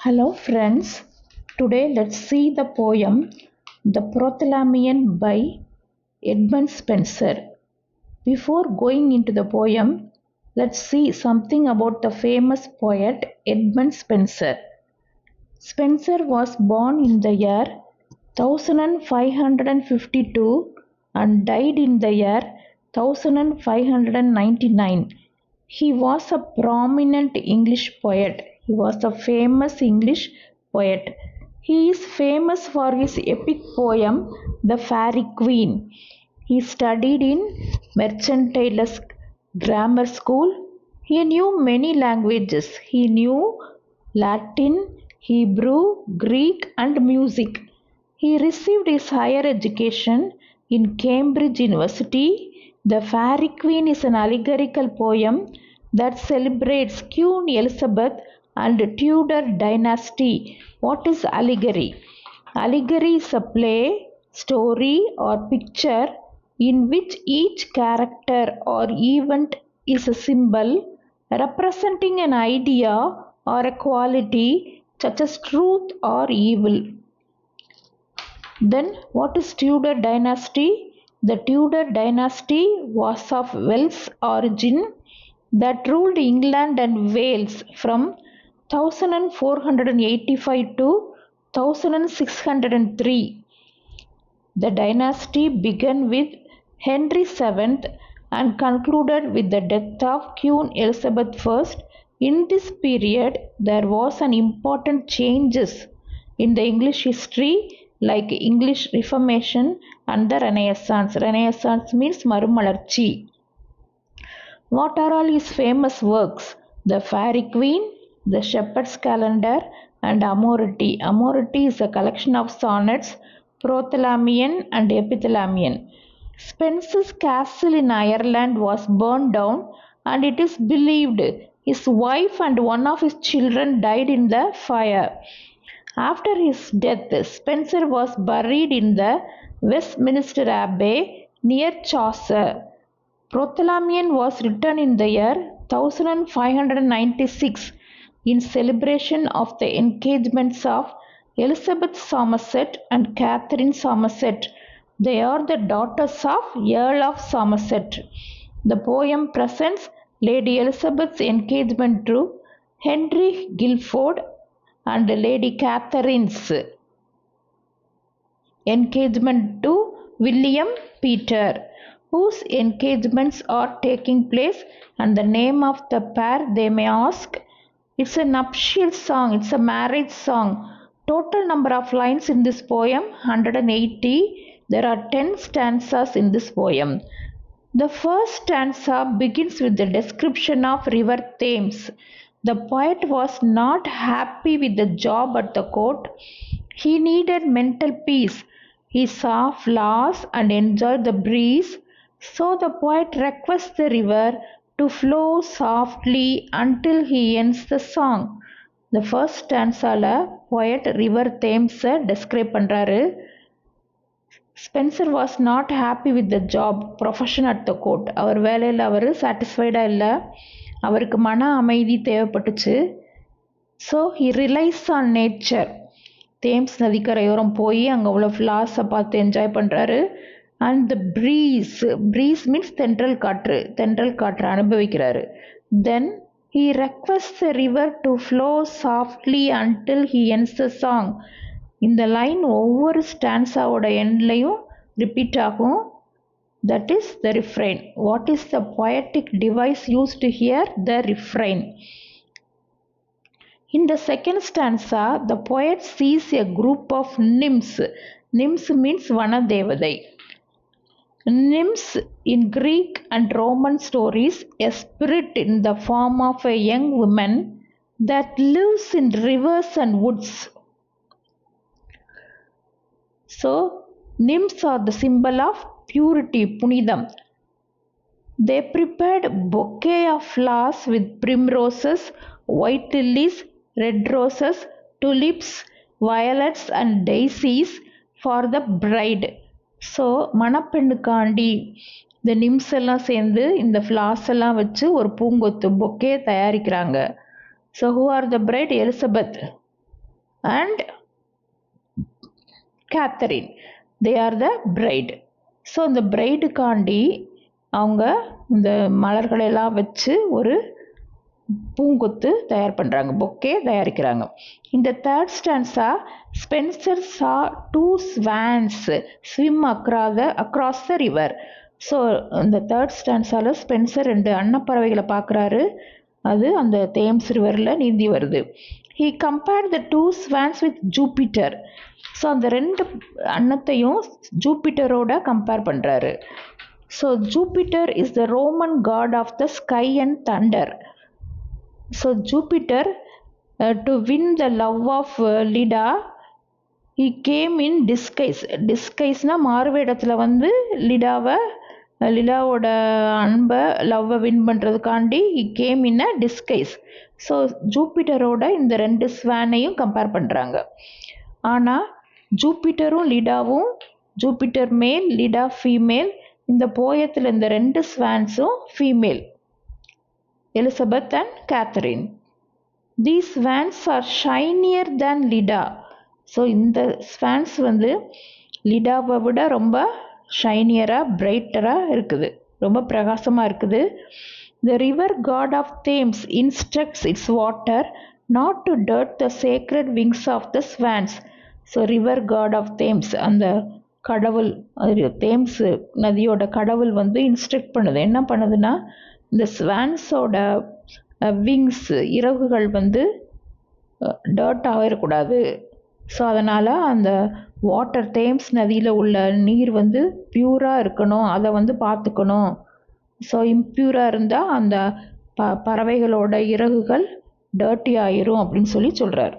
Hello friends, today let's see the poem The Proclamation by Edmund Spenser. Before going into the poem, let's see something about the famous poet Edmund Spenser. Spenser was born in the year 1552 and died in the year 1599. He was a prominent English poet. He was a famous English poet. He is famous for his epic poem, The Faerie Queene. He studied in Mercantile Grammar School. He knew many languages. He knew Latin, Hebrew, Greek, and music. He received his higher education in Cambridge University. The Faerie Queene is an allegorical poem that celebrates Queen Elizabeth and Tudor dynasty. What is allegory? Allegory is a play, story, or picture in which each character or event is a symbol representing an idea or a quality such as truth or evil. Then, what is Tudor dynasty? The Tudor dynasty was of Welsh origin that ruled England and Wales from 1485 to 1603. The dynasty began with Henry VII and concluded with the death of Queen Elizabeth I. In this period, there was an important changes in the English history like English Reformation and the Renaissance. Renaissance means Marumalarchi. What are all his famous works? The Faerie Queene, The Shepherd's Calendar, and Amoroti. Amoroti is a collection of sonnets, Proclamation and Epithalamion. Spenser's castle in Ireland was burned down, and it is believed his wife and one of his children died in the fire. After his death, Spenser was buried in the Westminster Abbey near Chaucer. Proclamation was written in the year 1596 in celebration of the engagements of Elizabeth Somerset and Catherine Somerset. They are the daughters of Earl of Somerset. The poem presents Lady Elizabeth's engagement to Henry Guilford and Lady Catherine's engagement to William Peter, whose engagements are taking place, and the name of the pair they may ask. It's a nuptial song, it's a marriage song. Total number of lines in this poem 180. There are 10 stanzas in this poem. The first stanza begins with the description of River Thames. The poet was not happy with the job at the court. He needed mental peace. He saw flowers and enjoyed the breeze. So the poet requests the river to flow softly until he ends the song. The first stanzaல poet river Thames describe பண்றாரு. Spenser was not happy with the job profession at the court. அவர் வேலையில் அவர் சாட்டிஸ்ஃபைடாக இல்லை. அவருக்கு மன அமைதி தேவைப்பட்டுச்சு. So he relies on nature. Thames நதிக்கரையோரம் போய் அங்கே உள்ள ஃப்ளார்ஸை பார்த்து என்ஜாய் பண்ணுறாரு. அண்ட் த ப்ரீஸ் மீன்ஸ் தென்றல் காற்று அனுபவிக்கிறாரு. Then he request the river to flow softly until he ends the song. இந்த லைன் ஒவ்வொரு ஸ்டான்ஸாவோட எண்ட்லையும் ரிப்பீட் ஆகும். That is the refrain. What is the poetic device used here? The refrain. In the second stanza, the poet sees a group of nymphs. Nymphs means Vanadevadai. Nymphs in Greek and Roman stories, a spirit in the form of a young woman that lives in rivers and woods. So, nymphs are the symbol of purity, punidam. They prepared bouquet of flowers with primroses, white lilies, red roses, tulips, violets and daisies for the bride. So மணப்பெண்ணுக்காண்டி இந்த nymphs எல்லாம் சேர்ந்து இந்த flowers எல்லாம் வச்சு ஒரு பூங்கொத்து bouquet தயாரிக்கிறாங்க. So who are the bride? Elizabeth. and Catherine. They are the bride. So இந்த பிரைடுக்காண்டி அவங்க இந்த மலர்களெல்லாம் வச்சு ஒரு பூங்கொத்து தயார் பண்ணுறாங்க, பொக்கே தயாரிக்கிறாங்க. இந்த third stanza Spenser saw two swans swim across the river. So இந்த தேர்ட் ஸ்டான்ஸால் ஸ்பென்சர் 2 அன்னப்பறவைகளை பார்க்குறாரு. அது அந்த தேம்ஸ் ரிவரில் நீந்தி வருது. He compared the 2 swans with Jupiter. So அந்த 2 அன்னத்தையும் ஜூபிட்டரோட கம்பேர் பண்ணுறாரு. So Jupiter is the Roman god of the sky and thunder. So Jupiter to win the love of Leda he came in disguise. டிஸ்கைஸ்னால் மாறுவேடத்தில் வந்து லிடாவோட அன்பை லவ்வை வின் பண்ணுறதுக்காண்டி he came in a disguise. So ஜூபிட்டரோட இந்த 2 ஸ்வானையும் கம்பேர் பண்ணுறாங்க. ஆனால் ஜூபிட்டரும் லிடாவும், ஜூபிட்டர் மேல் லிடா ஃபீமேல், இந்த போயத்தில் இந்த 2 ஸ்வான்ஸும் female, Elizabeth and Catherine. These swans are shinier than Lida. So இந்த ஸ்வான்ஸ் வந்து லிடாவை விட ரொம்ப ஷைனியராக பிரைட்டராக இருக்குது, ரொம்ப பிரகாசமாக இருக்குது. The river god of Thames instructs its water not to dirt the sacred wings of the swans. So river god of Thames, அந்த கடவுள், தேம்ஸ் நதியோட கடவுள் வந்து இன்ஸ்ட்ரக்ட் பண்ணுது. என்ன பண்ணுதுன்னா, இந்த ஸ்வான்ஸோட விங்ஸ், இறகுகள் வந்து டர்ட் ஆகிடக்கூடாது. ஸோ அதனால் அந்த வாட்டர், தேம்ஸ் நதியில் உள்ள நீர் வந்து பியூராக இருக்கணும், அதை வந்து பார்த்துக்கணும். ஸோ இம்ப்யூராக இருந்தால் அந்த பறவைகளோட இறகுகள் டர்ட்டி ஆயிரும் அப்படின்னு சொல்லி சொல்கிறார்.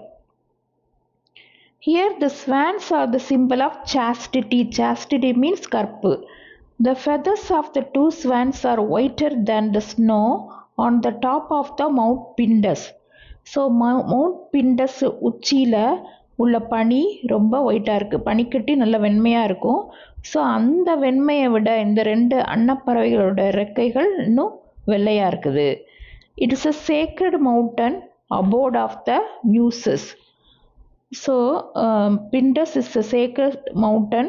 Here the swans are the symbol of chastity. Chastity means கற்பு. The feathers of the 2 swans are whiter than the snow on the top of the Mount Pindus. So Mount Pindus உச்சியில் உள்ள பனி ரொம்ப ஒயிட்டாக இருக்குது, பனிக்கட்டி நல்ல வெண்மையாக இருக்கும். ஸோ அந்த வெண்மையை விட இந்த 2 அன்னப்பறவைகளோட ரெக்கைகள் இன்னும் வெள்ளையாக இருக்குது. It is a sacred mountain abode of the muses. So Pindus is a sacred mountain.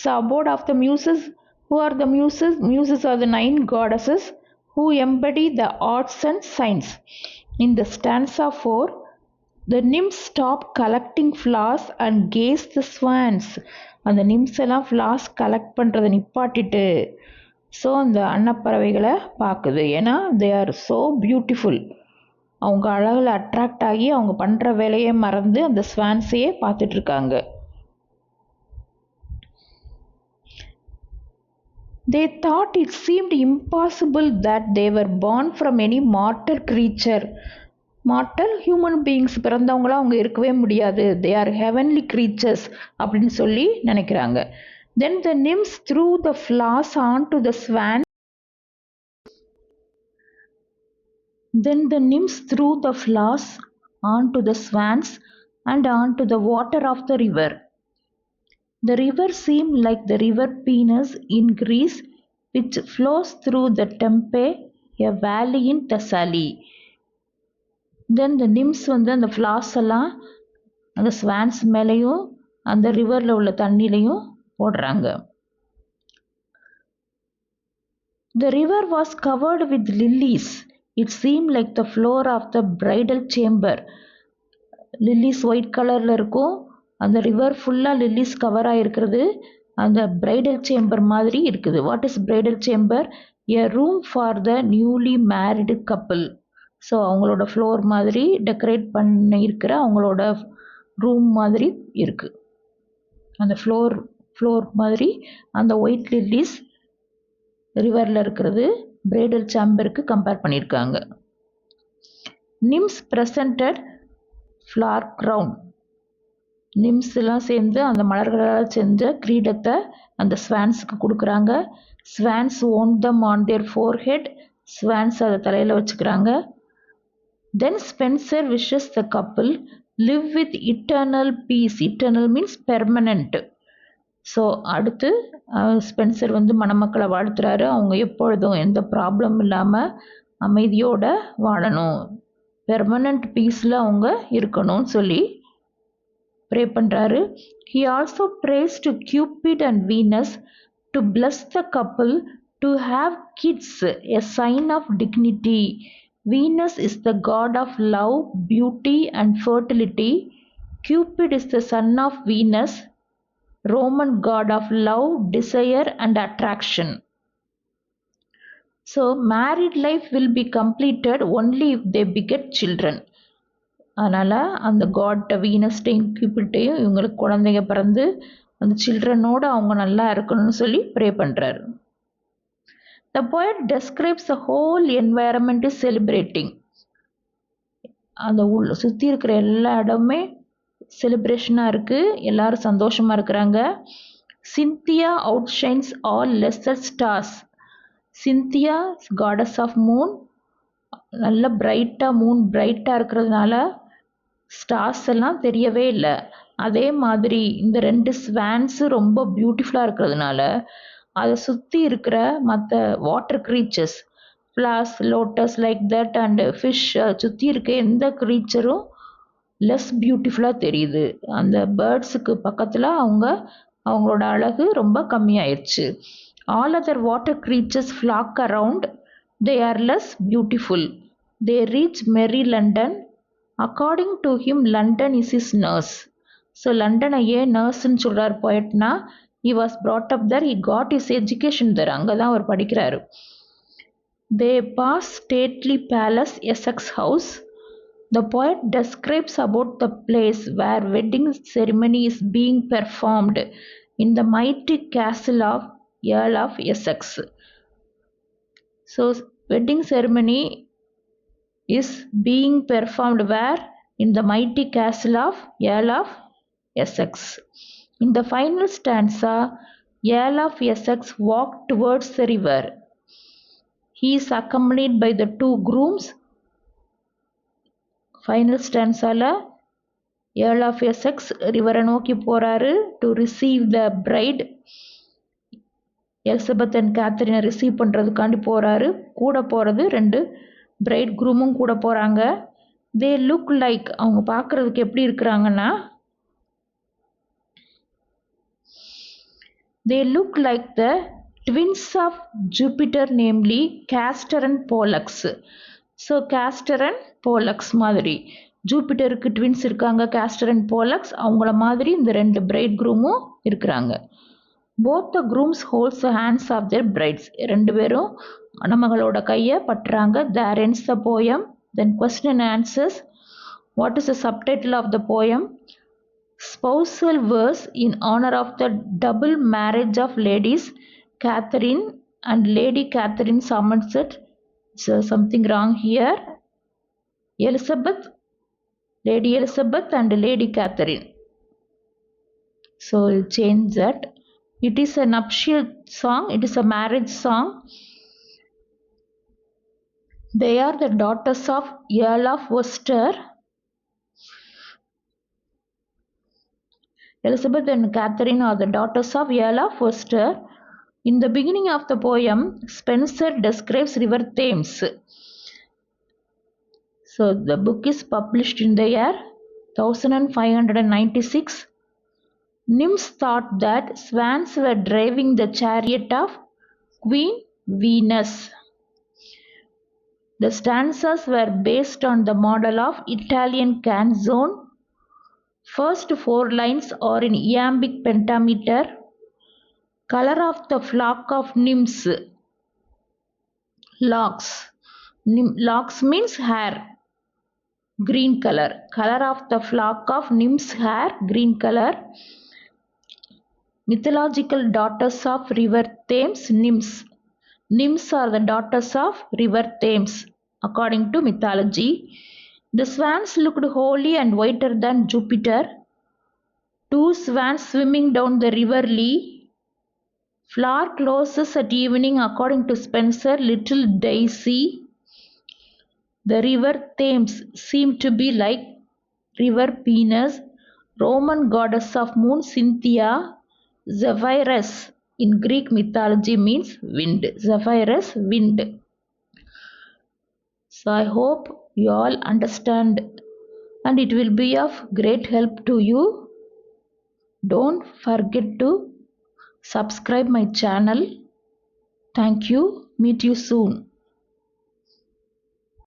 So abode of the muses. Who are the muses? Muses are the 9 goddesses who embody the arts and science. In the stanza 4, the nymphs stop collecting flowers and gaze the swans. அந்த நிம்ஸ் எல்லாம் flowers collect பண்ணுறதை நிப்பாட்டிட்டு so அந்த அன்னப்பறவைகளை பார்க்குது. ஏன்னா they are so beautiful. அவங்க அழகில் attract ஆகி அவங்க பண்ணுற வேலையை மறந்து அந்த ஸ்வான்ஸையே பார்த்துட்ருக்காங்க. They thought it seemed impossible that they were born from any mortal creature. Mortal human beings பிறந்தவங்களாம் அவங்க இருக்கவே முடியாது. தே ஆர் ஹெவன்லி creatures அப்படின்னு சொல்லி நினைக்கிறாங்க. Then the nymphs threw the flowers onto the swans. Then the nymphs threw the flowers onto the swans and onto the water of the river. The river seemed like the river Peneus in Greece, which flows through the Tempe, a valley in Thessaly. Then the nymphs வந்து அந்த flowers எல்லாம் அந்த swans மேலேயும் அந்த ரிவரில் உள்ள தண்ணிலையும் போடுறாங்க. The river was covered with lilies. It seemed like the floor of the bridal chamber. Lilies white கலரில் இருக்கும். அந்த ரிவர் ஃபுல்லாக லில்லிஸ் கவர் ஆகிருக்கிறது. அந்த பிரைடல் சேம்பர் மாதிரி இருக்குது. What is bridal chamber? A room for the newly married couple. So அவங்களோட floor மாதிரி decorate பண்ணி இருக்கிற அவங்களோட ரூம் மாதிரி இருக்குது. அந்த ஃப்ளோர் மாதிரி அந்த ஒயிட் லில்லிஸ் ரிவரில் இருக்கிறது பிரைடல் சேம்பருக்கு கம்பேர் பண்ணியிருக்காங்க. நிம்ஸ் பிரசன்டட் ஃப்ளார் க்ரௌன். நிம்ஸ் எல்லாம் சேர்ந்து அந்த மலர்களால் செஞ்ச கிரீடத்தை அந்த ஸ்வான்ஸுக்கு கொடுக்குறாங்க. Swans own them on their forehead. Swans அதை தலையில் வச்சுக்கிறாங்க. Then Spencer wishes the couple live with eternal peace. Eternal means permanent. So அடுத்து ஸ்பென்சர் வந்து மணமக்களை வாழ்த்துறாரு. அவங்க எப்பொழுதும் எந்த ப்ராப்ளம் இல்லாமல் அமைதியோடு வாழணும், பெர்மனண்ட் பீஸில் அவங்க இருக்கணும்னு சொல்லி ப்ரே பண்ணுறாரு. He also prays to Cupid and Venus to bless the couple to have kids, a sign of dignity. Venus is the god of love, beauty and fertility. Cupid is the son of Venus, Roman god of love, desire and attraction. So married life will be completed only if they beget children. அதனால் அந்த காட்ட வீனஸ்டையும் கியூபிட்டையும் இவங்களுக்கு குழந்தைங்க பிறந்து அந்த சில்ட்ரனோடு அவங்க நல்லா இருக்கணும்னு சொல்லி ப்ரே பண்ணுறாரு. The poet describes the whole environment is celebrating. அந்த சுற்றி இருக்கிற எல்லா இடமே செலிப்ரேஷனாக இருக்குது, எல்லாரும் சந்தோஷமாக இருக்கிறாங்க. Cynthia outshines all lesser stars. Cynthia goddess of moon, நல்ல பிரைட்டாக மூன் பிரைட்டாக இருக்கிறதுனால ஸ்டார்ஸ் எல்லாம் தெரியவே இல்லை. அதே மாதிரி இந்த 2 ஸ்வான்ஸு ரொம்ப பியூட்டிஃபுல்லாக இருக்கிறதுனால அதை சுற்றி இருக்கிற மற்ற water creatures, flowers, lotus like that and fish, சுற்றி இருக்க எந்த க்ரீச்சரும் லெஸ் பியூட்டிஃபுல்லாக தெரியுது. அந்த பேர்ட்ஸுக்கு பக்கத்தில் அவங்களோட அழகு ரொம்ப கம்மியாயிடுச்சு. All other water creatures flock around, they are less beautiful. They reach merry London. According to him, London is his nurse. So லண்டனை ஏன் நர்ஸ்ன்னு சொல்கிறார் போய்ட்னா, he was brought up there, he got his education there. அங்கே தான் அவர் படிக்கிறாரு. They pass stately palace, Essex house. The poet describes about the place where wedding ceremony is being performed in the mighty castle of Earl of Essex. So wedding ceremony is being performed where? In the mighty castle of Earl of Essex. In the final stanza, Earl of Essex walked towards the river. He is accompanied by the 2 grooms. Final stanza la Earl of Essex river நோக்கி போறாரு to receive the bride. Elizabeth and கேத்தரினை receive பண்ணுறதுக்காண்டி போகிறாரு. கூட போகிறது 2 bright குரூமும் கூட போகிறாங்க. தே look like, அவங்க பார்க்குறதுக்கு எப்படி இருக்கிறாங்கன்னா, they look like the twins of Jupiter, namely Castor and Pollux. So Castor and Pollux மாதிரி ஜூபிட்டருக்கு ட்வின்ஸ் இருக்காங்க, கேஸ்டர் அண்ட் போலக்ஸ். அவங்கள மாதிரி இந்த 2 பிரைட் குரூமும் இருக்கிறாங்க. Both the grooms holds the hands of their brides. 2 பேரும் மணமகளோட கையை பற்றுறாங்க. There ends the poem. Then question and answers. What is the subtitle of the poem? Spousal verse in honor of the double marriage of ladies Catherine and Lady Catherine Somerset. So something wrong here. Elizabeth, Lady Elizabeth and Lady Catherine. So we'll change that. It is a nuptial song, it is a marriage song. They are the daughters of Earl of Worcester. Elizabeth and Catherine are the daughters of Earl of Worcester. In the beginning of the poem, Spenser describes River Thames. So the book is published in the year 1596. Nymphs thought that swans were driving the chariot of Queen Venus. The stanzas were based on the model of Italian canzone. First 4 lines are in iambic pentameter. Color of the flock of nymphs. Locks. Locks means hair. Green color. Color of the flock of nymphs hair, green color. Mythological daughters of river Thames, nymphs. Nymphs are the daughters of river Thames according to mythology. The swans looked holy and whiter than Jupiter. 2 swans swimming down the river Lee. Flower closes at evening according to Spenser, little Daisy. The river Thames seemed to be like river Venus. Roman goddess of moon Cynthia. Zephyrus in Greek mythology means wind. Zephyrus, wind. So I hope you all understand and it will be of great help to you. Don't forget to subscribe my channel. Thank you. Meet you soon.